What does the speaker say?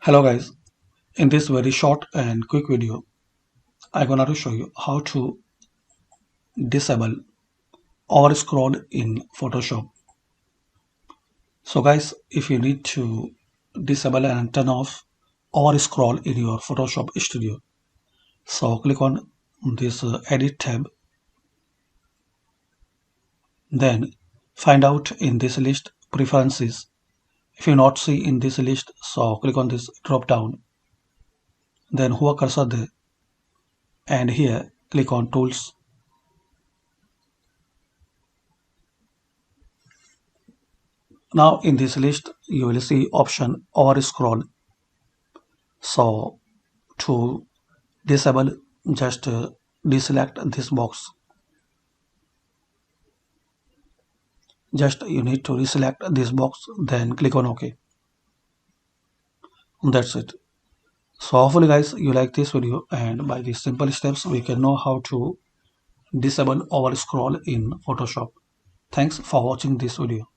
Hello guys, in this very short and quick video, I'm gonna to show you how to disable overscroll in Photoshop. So guys, if you need to disable and turn off overscroll in your Photoshop Studio, so click on this edit tab, then find out in this list preferences. If you not see in this list, so click on this drop down, then hover cursor there, and here click on tools. Now in this list you will see option overscroll. So to disable, just deselect this box. Just you need to deselect this box, then click on OK. That's it. So hopefully guys you like this video, and by these simple steps we can know how to disable overscroll in Photoshop. Thanks for watching this video.